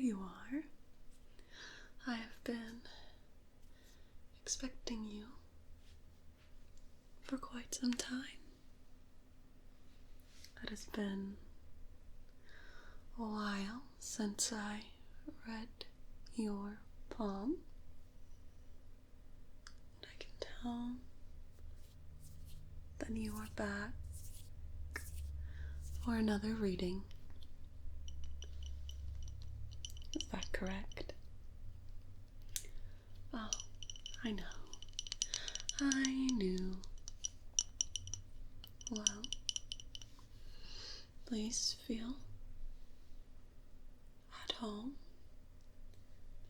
you are. I have been expecting you for quite some time. It has been a while since I read your palm. And I can tell that you are back for another reading. Is that correct? Oh, I know. I knew. Well, please feel at home.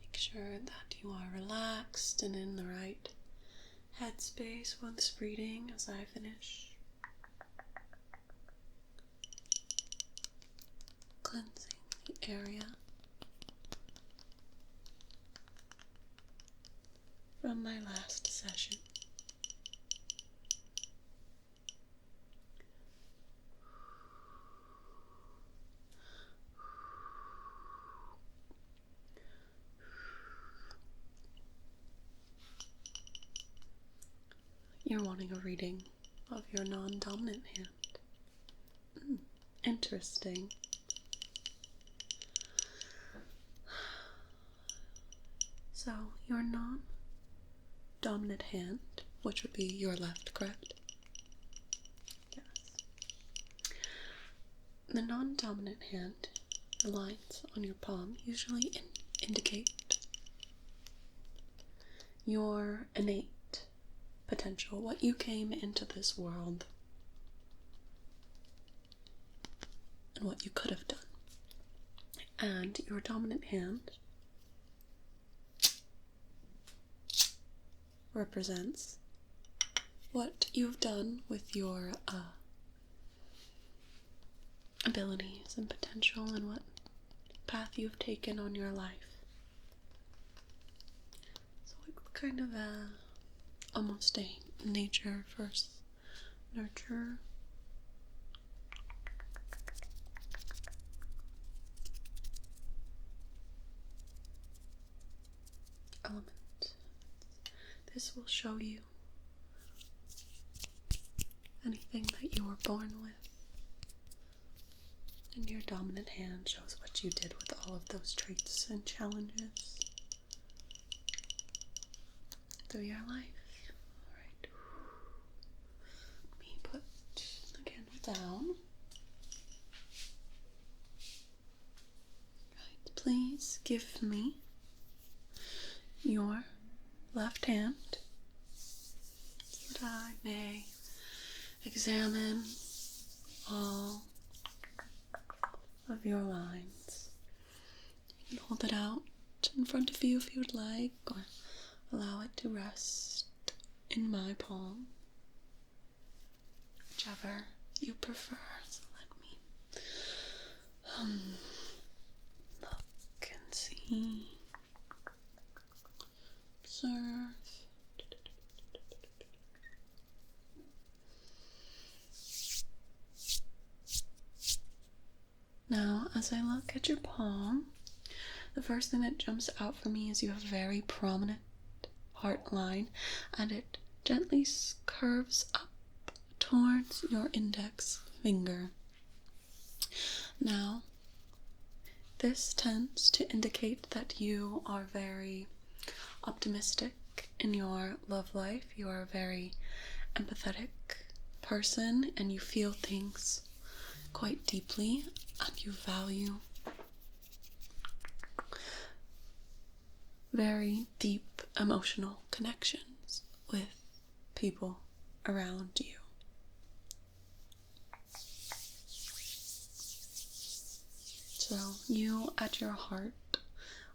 Make sure that you are relaxed and in the right headspace for this reading as I finish cleansing the area from my last session. You're wanting a reading of your non-dominant hand. Interesting. So, your non-dominant hand, which would be your left, correct? Yes. The non-dominant hand, the lines on your palm, usually indicate your innate potential, what you came into this world, and what you could have done. And your dominant hand represents what you've done with your abilities and potential and what path you've taken on your life. So it's kind of almost a nature versus nurture element. This will show you anything that you were born with. And your dominant hand shows what you did with all of those traits and challenges through your life. Alright. Let me put the candle down. Right. Please give me your left hand so that I may examine all of your lines. You can hold it out in front of you if you would like, or allow it to rest in my palm, whichever you prefer. So let me look and see. Observe. Now, as I look at your palm, the first thing that jumps out for me is you have a very prominent heart line, and it gently curves up towards your index finger. Now, this tends to indicate that you are very optimistic in your love life. You are a very empathetic person, and you feel things quite deeply, and you value very deep emotional connections with people around you. So you at your heart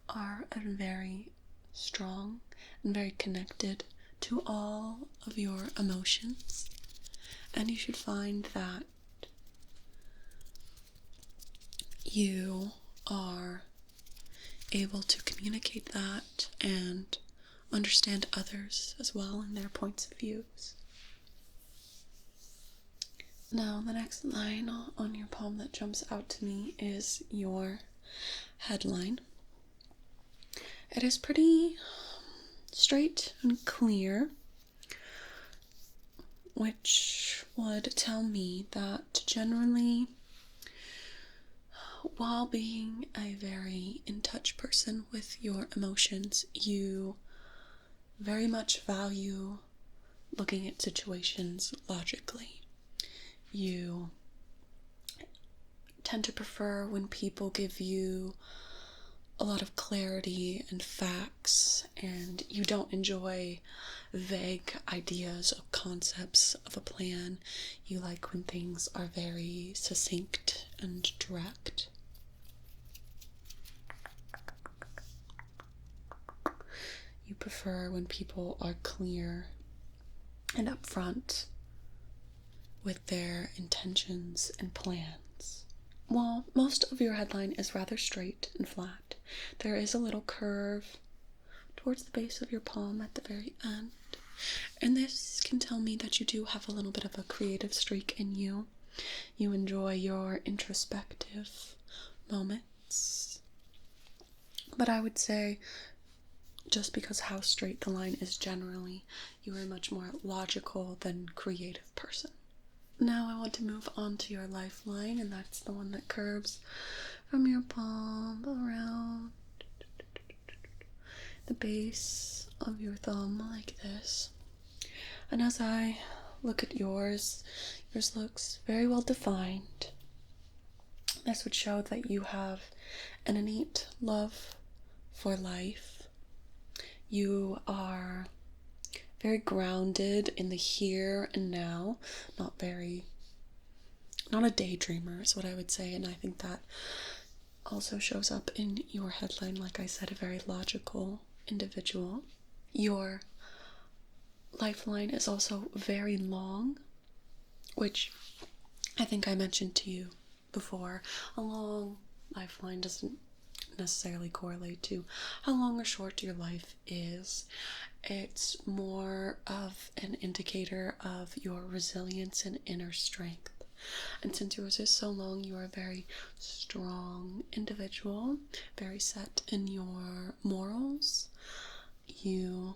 are a very strong and very connected to all of your emotions, and you should find that you are able to communicate that and understand others as well and their points of views. Now, the next line on your palm that jumps out to me is your headline. It is pretty straight and clear, which would tell me that generally, while being a very in touch person with your emotions, you very much value looking at situations logically. You tend to prefer when people give you a lot of clarity and facts, and you don't enjoy vague ideas or concepts of a plan. You like when things are very succinct and direct. You prefer when people are clear and upfront with their intentions and plans. While most of your headline is rather straight and flat, there is a little curve towards the base of your palm at the very end. And this can tell me that you do have a little bit of a creative streak in you. You enjoy your introspective moments. But I would say, just because how straight the line is generally, you are a much more logical than creative person. Now I want to move on to your lifeline, and that's the one that curves from your palm around the base of your thumb like this. And as I look at yours looks very well defined. This would show that you have an innate love for life. You are very grounded in the here and now, not a daydreamer is what I would say, and I think that also shows up in your headline, like I said, a very logical individual. Your lifeline is also very long, which I think I mentioned to you before. A long lifeline doesn't necessarily correlate to how long or short your life is. It's more of an indicator of your resilience and inner strength. And since yours is so long, you are a very strong individual, very set in your morals. You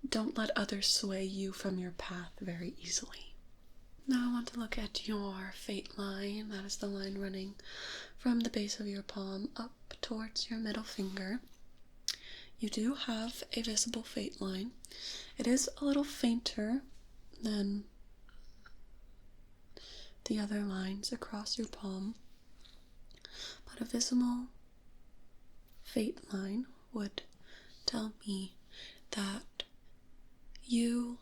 don't let others sway you from your path very easily. Now I want to look at your fate line. That is the line running from the base of your palm up towards your middle finger. You do have a visible fate line. It is a little fainter than the other lines across your palm, but a visible fate line would tell me that you,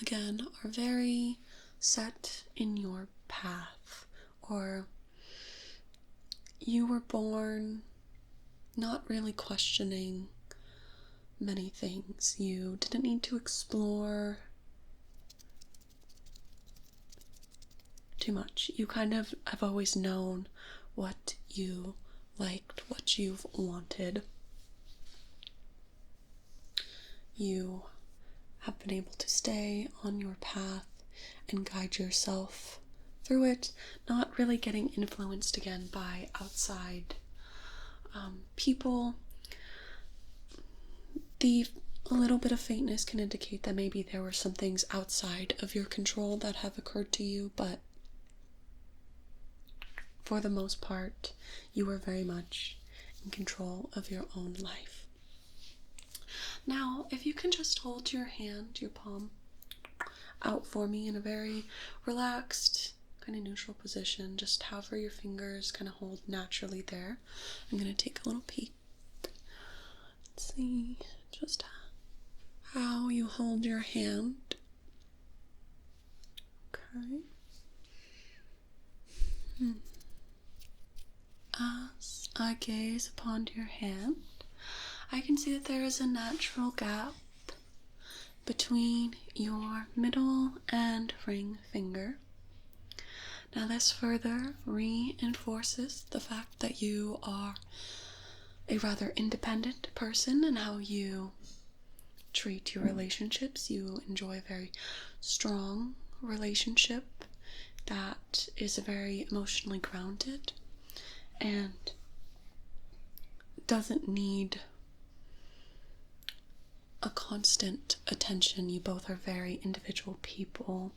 again, are very set in your path, or you were born not really questioning many things. You didn't need to explore too much. You kind of have always known what you liked, what you've wanted. You have been able to stay on your path and guide yourself through it, not really getting influenced again by outside people. The little bit of faintness can indicate that maybe there were some things outside of your control that have occurred to you, but for the most part, you are very much in control of your own life. Now, if you can just hold your hand, your palm, out for me in a very relaxed, kind of neutral position, just hover your fingers, kind of hold naturally there. I'm going to take a little peek. Let's see just how you hold your hand. Okay. As I gaze upon your hand, I can see that there is a natural gap between your middle and ring finger. Now this further reinforces the fact that you are a rather independent person in how you treat your relationships. You enjoy a very strong relationship that is very emotionally grounded, and doesn't need a constant attention. You both are very individual people.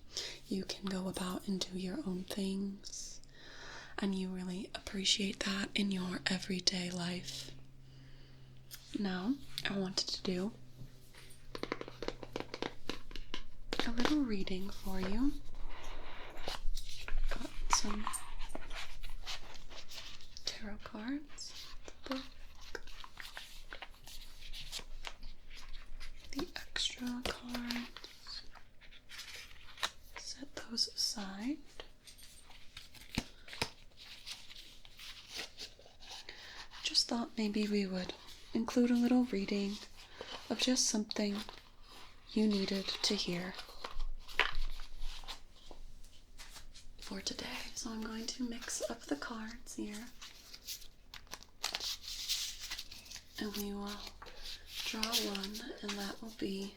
You can go about and do your own things, and you really appreciate that in your everyday life. Now, I wanted to do a little reading for you. Got some tarot cards, the book, the extra cards. Set those aside. Just thought maybe we would include a little reading of just something you needed to hear for today. So I'm going to mix up the cards here, and we will draw one, and that will be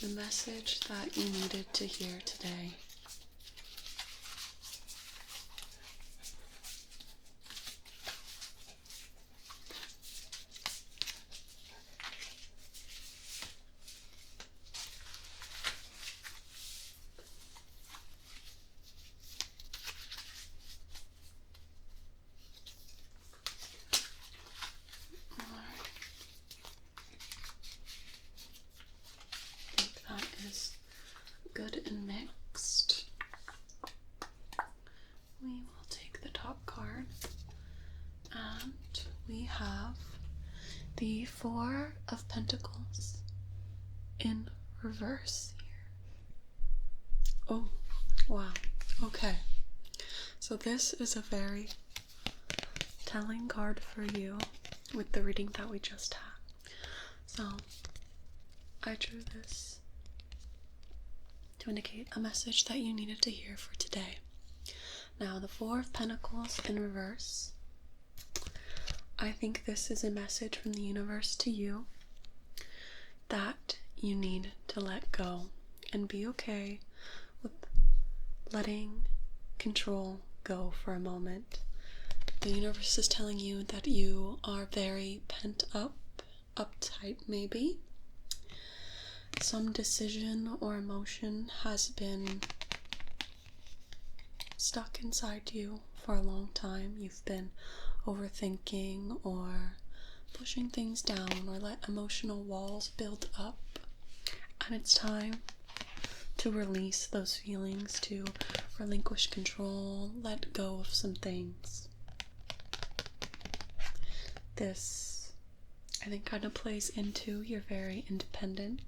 the message that you needed to hear today. Good and mixed. We will take the top card, and we have the Four of Pentacles in reverse here. Oh, wow. Okay. So this is a very telling card for you with the reading that we just had. So I drew this to indicate a message that you needed to hear for today. Now, the Four of Pentacles in reverse. I think this is a message from the universe to you that you need to let go and be okay with letting control go for a moment. The universe is telling you that you are very pent up, uptight maybe. Some decision or emotion has been stuck inside you for a long time. You've been overthinking or pushing things down or let emotional walls build up. And it's time to release those feelings, to relinquish control, let go of some things. This, I think, kind of plays into your very independent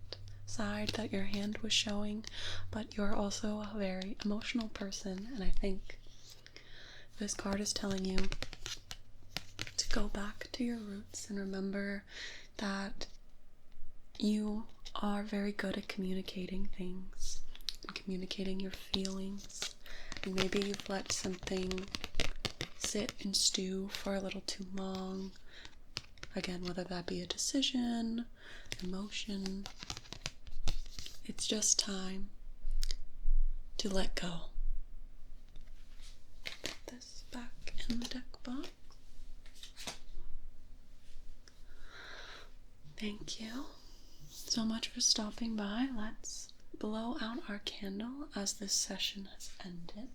side that your hand was showing, but you're also a very emotional person, and I think this card is telling you to go back to your roots and remember that you are very good at communicating things and communicating your feelings, and maybe you've let something sit and stew for a little too long. Again, whether that be a decision, emotion, it's just time to let go. Put this back in the deck box. Thank you so much for stopping by. Let's blow out our candle as this session has ended.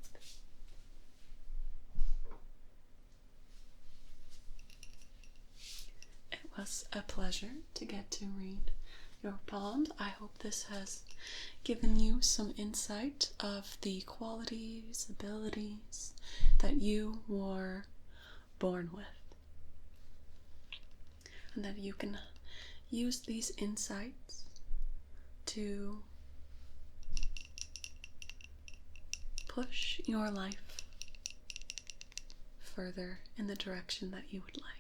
It was a pleasure to get to read your palms. I hope this has given you some insight of the qualities, abilities that you were born with, and that you can use these insights to push your life further in the direction that you would like.